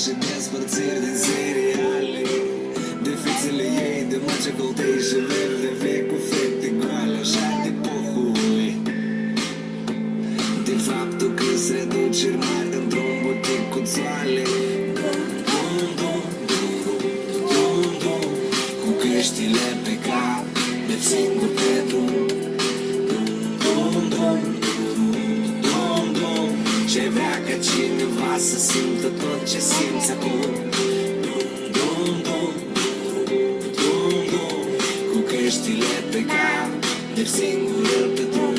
și despărțiri din seriale, de fițele ei, de Magical Day și VVV cu fete goale, așa de pohui, de faptul că se reduceri mari într-un butic cu țoale. Cu căștile pe cap, merg singur pe drum. Ce vrea ca cineva să simtă tot ce simți acum. Cu căștile pe cap, merg singur pe drum.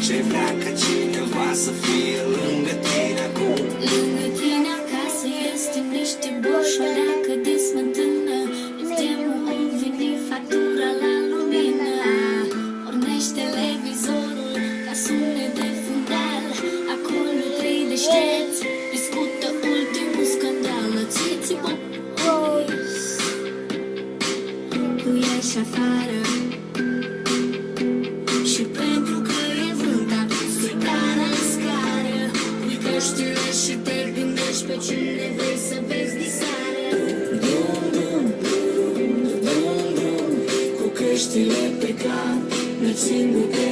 Ce vrea ca cineva să fie lângă tine acum. Lângă tine acasă este niște boși, o leacă de smântână. Temul o veni factura la lumină. Pornește televizorul ca sunet de fundal. Acolo trei deștepți discută ultimul scandal. Țiții Bob cu ieși afară. Și pentru că e vânt atunci se gara în scară. Pui căștile și te gândești pe cine vrei să vezi diseară. Cu căștile pe cap, merg singur pe